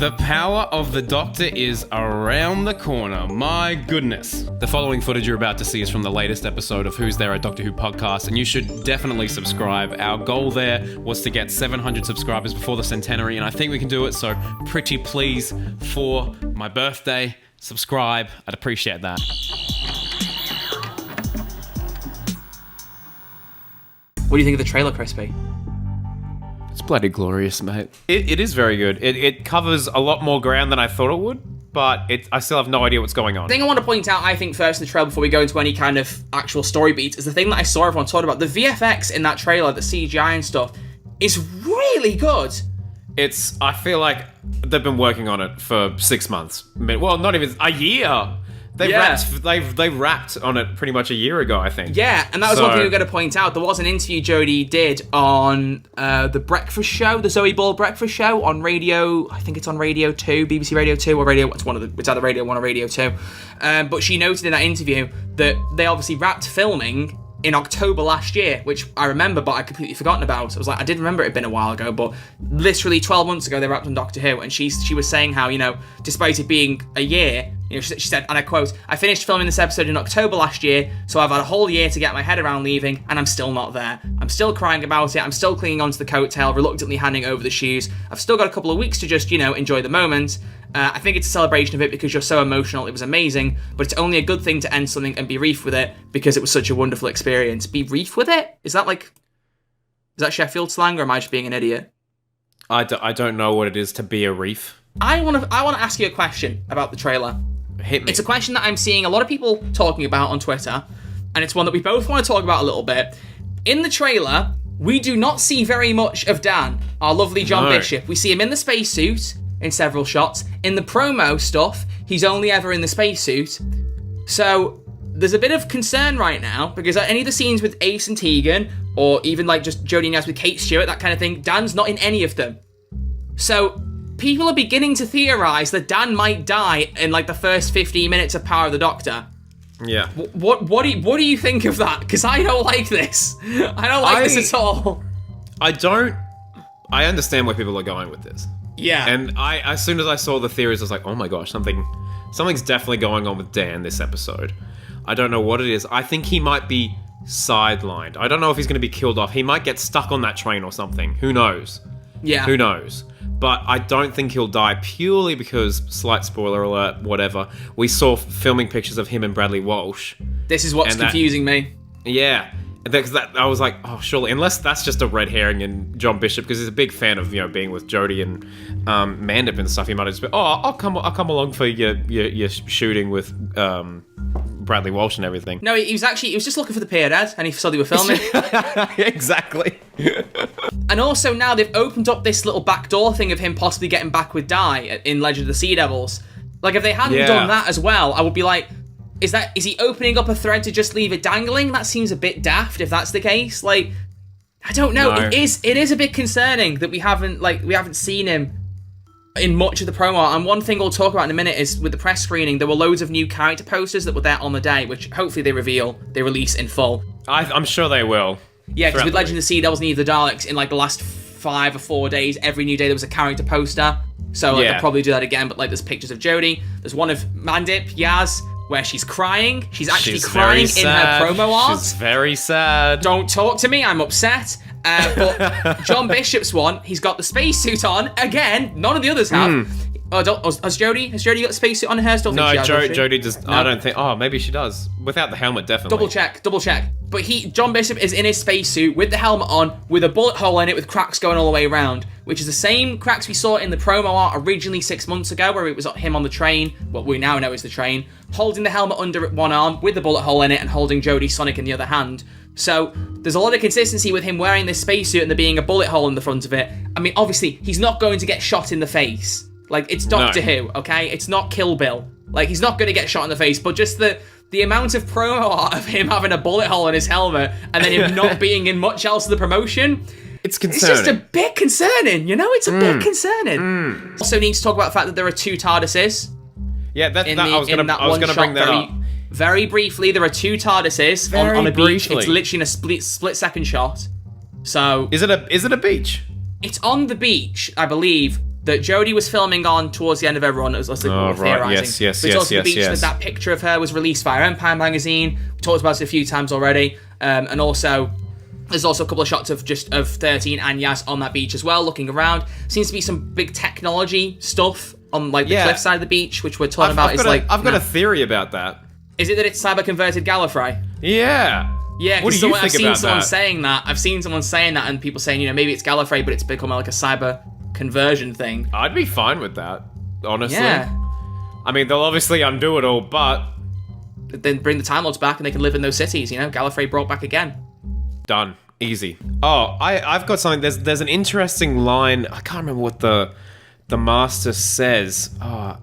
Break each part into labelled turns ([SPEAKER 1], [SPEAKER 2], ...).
[SPEAKER 1] The power of the Doctor is around the corner. My goodness. The following footage you're about to see is from the latest episode of Who's There, a Doctor Who podcast, and you should definitely subscribe. Our goal there was to get 700 subscribers before the Centenary, and I think we can do it, so pretty please, for my birthday, subscribe. I'd appreciate that.
[SPEAKER 2] What do you think of the trailer, Crispy?
[SPEAKER 1] It's bloody glorious, mate. It is very good. It covers a lot more ground than I thought it would, but I still have no idea what's going on.
[SPEAKER 2] The thing I want to point out, I think, first in the trailer before we go into any kind of actual story beats is the thing that I saw everyone talking about. The VFX in that trailer, the CGI and stuff, is really good.
[SPEAKER 1] I feel like they've been working on it for 6 months. Well, not even a year. They wrapped on it pretty much a year ago, I think.
[SPEAKER 2] Yeah, and that was one thing we were going to point out. There was an interview Jodie did on the breakfast show, the Zoe Ball breakfast show on radio. I think it's on Radio 2, BBC Radio 2, or Radio. It's either Radio 1 or Radio 2. But she noted in that interview that they obviously wrapped filming in October last year, which I remember, but I'd completely forgotten about. I was like, I did remember it had been a while ago, but literally 12 months ago they wrapped on Doctor Who, and she was saying how, despite it being a year, she said, and I quote, "I finished filming this episode in October last year, so I've had a whole year to get my head around leaving, and I'm still not there. I'm still crying about it. I'm still clinging onto the coattail, reluctantly handing over the shoes. I've still got a couple of weeks to just, enjoy the moment. I think it's a celebration of it because you're so emotional. It was amazing, but it's only a good thing to end something and be reef with it because it was such a wonderful experience." Be reef with it? Is that Sheffield slang, or am I just being an idiot?
[SPEAKER 1] I don't know what it is to be a reef.
[SPEAKER 2] I want to ask you a question about the trailer.
[SPEAKER 1] Hit me.
[SPEAKER 2] It's a question that I'm seeing a lot of people talking about on Twitter, and it's one that we both want to talk about a little bit. In the trailer, we do not see very much of Dan, our lovely John Bishop. We see him in the spacesuit in several shots. In the promo stuff, he's only ever in the spacesuit. So there's a bit of concern right now, because any of the scenes with Ace and Tegan, or even like just Jodie and Naz with Kate Stewart, that kind of thing, Dan's not in any of them. So people are beginning to theorize that Dan might die in like the first 15 minutes of Power of the Doctor.
[SPEAKER 1] Yeah.
[SPEAKER 2] What do you think of that? Because I don't like this. I don't like this at all.
[SPEAKER 1] I understand where people are going with this.
[SPEAKER 2] Yeah.
[SPEAKER 1] And as soon as I saw the theories, I was like, oh my gosh, something's definitely going on with Dan this episode. I don't know what it is. I think he might be sidelined. I don't know if he's going to be killed off. He might get stuck on that train or something. Who knows?
[SPEAKER 2] Yeah.
[SPEAKER 1] Who knows? But I don't think he'll die purely because, slight spoiler alert, whatever, we saw filming pictures of him and Bradley Walsh.
[SPEAKER 2] This is what's confusing me.
[SPEAKER 1] Yeah. Because I was like, oh, surely, unless that's just a red herring in John Bishop, because he's a big fan of, being with Jodie and Mandip and stuff, he might have just been, I'll come along for your shooting with Bradley Walsh and everything.
[SPEAKER 2] No, he was just looking for the Pier Dad, and he saw they were filming.
[SPEAKER 1] Exactly.
[SPEAKER 2] And also now they've opened up this little backdoor thing of him possibly getting back with Di in Legend of the Sea Devils. Like, if they hadn't done that as well, I would be like, is he opening up a thread to just leave it dangling? That seems a bit daft if that's the case. Like, I don't know. No. It is a bit concerning that we haven't seen him in much of the promo. And one thing we'll talk about in a minute is with the press screening, there were loads of new character posters that were there on the day, which hopefully they release in full.
[SPEAKER 1] I'm sure they will.
[SPEAKER 2] Yeah, because with Legend of the Sea Devils and Eve of the Daleks, in like the last 5 or 4 days, every new day there was a character poster. So they'll probably do that again, but like there's pictures of Jodie. There's one of Mandip, Yaz, where she's crying. She's actually crying in her promo art.
[SPEAKER 1] She's very sad.
[SPEAKER 2] Don't talk to me, I'm upset. But John Bishop's one, he's got the spacesuit on. Again, none of the others have. Has Jodie got the spacesuit on hers?
[SPEAKER 1] No, Jodie does. No. I don't think. Oh, maybe she does. Without the helmet, definitely.
[SPEAKER 2] Double check. But John Bishop is in his spacesuit with the helmet on, with a bullet hole in it, with cracks going all the way around, which is the same cracks we saw in the promo art originally 6 months ago, where it was him on the train, what we now know is the train, holding the helmet under one arm with the bullet hole in it, and holding Jodie Sonic in the other hand. So there's a lot of consistency with him wearing this spacesuit and there being a bullet hole in the front of it. I mean, obviously, he's not going to get shot in the face. Like, it's Doctor Who, okay? It's not Kill Bill. Like, he's not going to get shot in the face, but just the amount of promo art of him having a bullet hole in his helmet and then him not being in much else of the promotion,
[SPEAKER 1] it's concerning.
[SPEAKER 2] It's just a bit concerning, It's a bit concerning. Also need to talk about the fact that there are 2 TARDISes.
[SPEAKER 1] Yeah, I was going to bring that up.
[SPEAKER 2] Very briefly, there are 2 TARDISes on a beach. It's literally in a split second shot. So
[SPEAKER 1] is it a beach?
[SPEAKER 2] It's on the beach, I believe. that Jodie was filming on towards the end of her run. It was theorising.
[SPEAKER 1] Yes.
[SPEAKER 2] But it's also the beach that picture of her was released via Empire magazine. We talked about it a few times already. And also, there's also a couple of shots of 13 and Yaz on that beach as well, looking around. Seems to be some big technology stuff on the cliff side of the beach, which we're talking about.
[SPEAKER 1] I've got a theory about that.
[SPEAKER 2] Is it that it's cyber-converted Gallifrey?
[SPEAKER 1] Yeah.
[SPEAKER 2] Yeah,
[SPEAKER 1] what do you think
[SPEAKER 2] I've seen
[SPEAKER 1] about
[SPEAKER 2] someone
[SPEAKER 1] that?
[SPEAKER 2] saying that. I've seen someone saying that, and people saying, maybe it's Gallifrey, but it's become like a cyber conversion thing.
[SPEAKER 1] I'd be fine with that, honestly.
[SPEAKER 2] Yeah.
[SPEAKER 1] I mean, they'll obviously undo it all, but...
[SPEAKER 2] Then bring the Time Lords back, and they can live in those cities, Gallifrey brought back again.
[SPEAKER 1] Done. Easy. Oh, I've got something. There's an interesting line. I can't remember what the Master says. Hang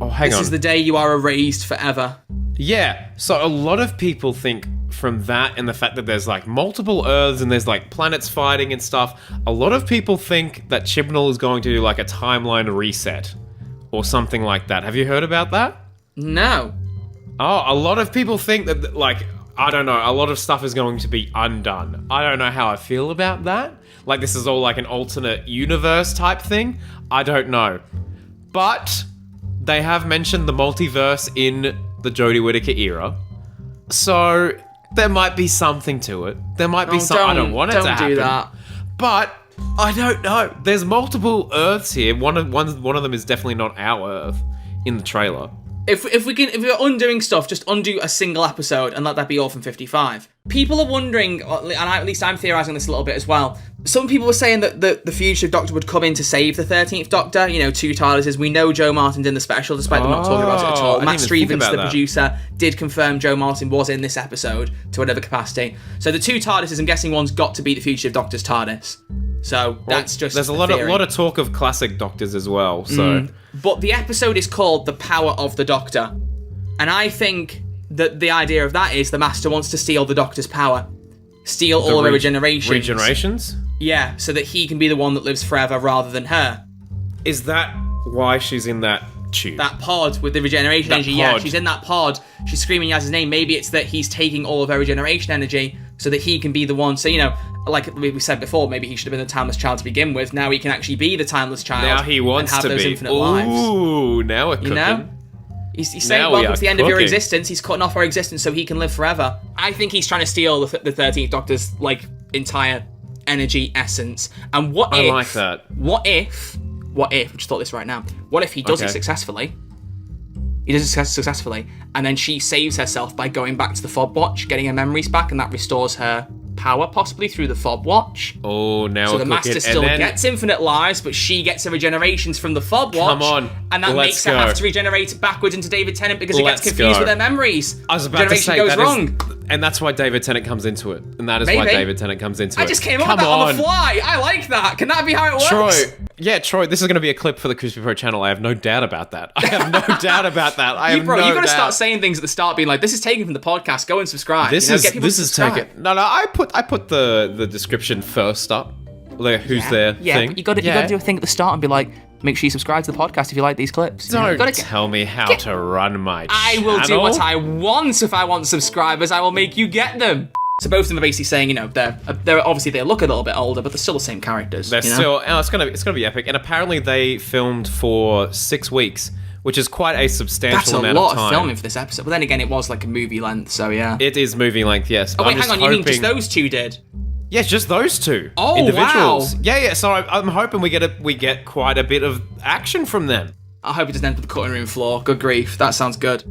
[SPEAKER 1] on.
[SPEAKER 2] This is the day you are erased forever.
[SPEAKER 1] Yeah. So a lot of people think from that and the fact that there's like multiple Earths and there's like planets fighting and stuff, a lot of people think that Chibnall is going to do like a timeline reset or something like that. Have you heard about that?
[SPEAKER 2] No.
[SPEAKER 1] Oh, a lot of people think that, like, I don't know, a lot of stuff is going to be undone. I don't know how I feel about that. Like, this is all like an alternate universe type thing. I don't know. But they have mentioned the multiverse in the Jodie Whittaker era. So there might be something to it. There might be something. I don't want it to happen. Don't do that. But I don't know. There's multiple Earths here. One of them is definitely not our Earth in the trailer.
[SPEAKER 2] If we're undoing stuff, just undo a single episode and let that be all from 55. People are wondering, and at least I'm theorising this a little bit as well. Some people were saying that the fugitive Doctor would come in to save the 13th Doctor. 2 TARDISes. We know Joe Martin's in the special, despite them not talking about it at all. Matt Stevens, the producer, did confirm Joe Martin was in this episode to whatever capacity. So the 2 TARDISes, I'm guessing one's got to be the fugitive Doctor's TARDIS. So that's just
[SPEAKER 1] there's a lot of talk of classic Doctors as well. So,
[SPEAKER 2] but the episode is called "The Power of the Doctor," and I think that the idea of that is the Master wants to steal the Doctor's power, steal all of her regenerations. Yeah, so that he can be the one that lives forever rather than her.
[SPEAKER 1] Is that why she's in that tube?
[SPEAKER 2] That pod with the regeneration energy. Pod. Yeah, she's in that pod. She's screaming Yaz's name. Maybe it's that he's taking all of her regeneration energy so that he can be the one. So, like we said before, maybe he should have been the Timeless Child to begin with. Now he can actually be the Timeless Child.
[SPEAKER 1] Now he wants
[SPEAKER 2] and have
[SPEAKER 1] to
[SPEAKER 2] those
[SPEAKER 1] be.
[SPEAKER 2] Infinite lives.
[SPEAKER 1] Ooh, now we're cooking.
[SPEAKER 2] He's saying, welcome to the end of your existence. He's cutting off our existence so he can live forever. I think he's trying to steal the 13th Doctor's, entire energy essence. And what if...
[SPEAKER 1] I like that.
[SPEAKER 2] What if... I just thought this right now. What if he does it successfully? He does it successfully, and then she saves herself by going back to the fob watch, getting her memories back, and that restores her power, possibly through the fob watch.
[SPEAKER 1] Oh, now
[SPEAKER 2] so the Master still gets infinite lives, but she gets her regenerations from the fob watch.
[SPEAKER 1] Come on,
[SPEAKER 2] and that makes her have to regenerate backwards into David Tennant because it gets confused with her memories.
[SPEAKER 1] I was about to say goes wrong. And that's why David Tennant comes into it. And that is why David Tennant comes into it.
[SPEAKER 2] I just came up with that on the fly. I like that. Can that be how it works?
[SPEAKER 1] Troy, this is going to be a clip for the Crispy Pro channel. I have no doubt about that. I have no doubt about that.
[SPEAKER 2] You've got to start saying things at the start, being like, "This is taken from the podcast. Go and subscribe."
[SPEAKER 1] This is taken. No. I put the description first up. Like who's there?
[SPEAKER 2] Yeah,
[SPEAKER 1] thing.
[SPEAKER 2] But you got to do a thing at the start and be like, make sure you subscribe to the podcast if you like these clips.
[SPEAKER 1] Don't tell me how to run my channel.
[SPEAKER 2] I will do what I want. If I want subscribers, I will make you get them. So both of them are basically saying, they're obviously they look a little bit older, but they're still the same characters.
[SPEAKER 1] They're still. Oh, it's gonna be epic. And apparently they filmed for 6 weeks, which is quite a substantial amount of time.
[SPEAKER 2] That's a lot of filming for this episode. But then again, it was like a movie length, so yeah.
[SPEAKER 1] It is movie length, yes.
[SPEAKER 2] Oh wait, hang on. You mean just those two did?
[SPEAKER 1] Yes, just those two individuals. Wow. Yeah. So I'm hoping we get quite a bit of action from them.
[SPEAKER 2] I hope it doesn't end with the cutting room floor. Good grief, that sounds good.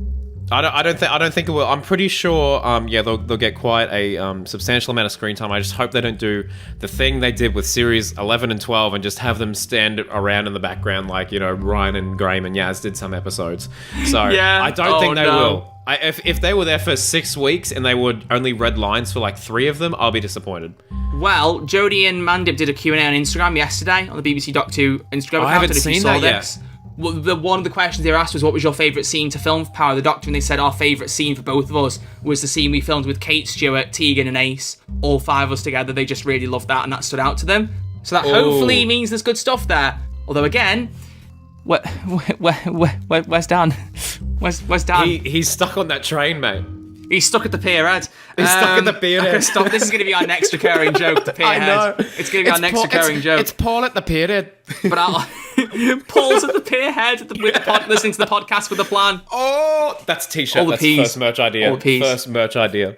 [SPEAKER 1] I don't think it will. I'm pretty sure. They'll get quite a substantial amount of screen time. I just hope they don't do the thing they did with series 11 and 12 and just have them stand around in the background like Ryan and Graham and Yaz did some episodes. So I don't think they will. If they were there for 6 weeks and they would only read lines for like 3 of them, I'll be disappointed.
[SPEAKER 2] Well, Jodie and Mandip did a Q&A on Instagram yesterday on the BBC Doc 2 Instagram account.
[SPEAKER 1] I haven't seen that yet.
[SPEAKER 2] Well, one of the questions they were asked was, what was your favourite scene to film for Power of the Doctor? And they said our favourite scene for both of us was the scene we filmed with Kate Stewart, Tegan and Ace, all 5 of us together. They just really loved that, and that stood out to them. So that hopefully means there's good stuff there. Although again, where's Dan? Where's Dan?
[SPEAKER 1] He's stuck on that train, mate.
[SPEAKER 2] He's stuck at the pier head.
[SPEAKER 1] He's stuck at the pier head.
[SPEAKER 2] Stop. This is going to be our next recurring joke, the pier head.
[SPEAKER 1] I know.
[SPEAKER 2] It's going to be our next recurring joke.
[SPEAKER 1] It's Paul at the pier head.
[SPEAKER 2] But Paul's at the pier head listening to the podcast with a plan.
[SPEAKER 1] Oh, that's a t-shirt.
[SPEAKER 2] All the
[SPEAKER 1] That's
[SPEAKER 2] P's.
[SPEAKER 1] first merch idea.
[SPEAKER 2] All the P's.
[SPEAKER 1] First merch idea.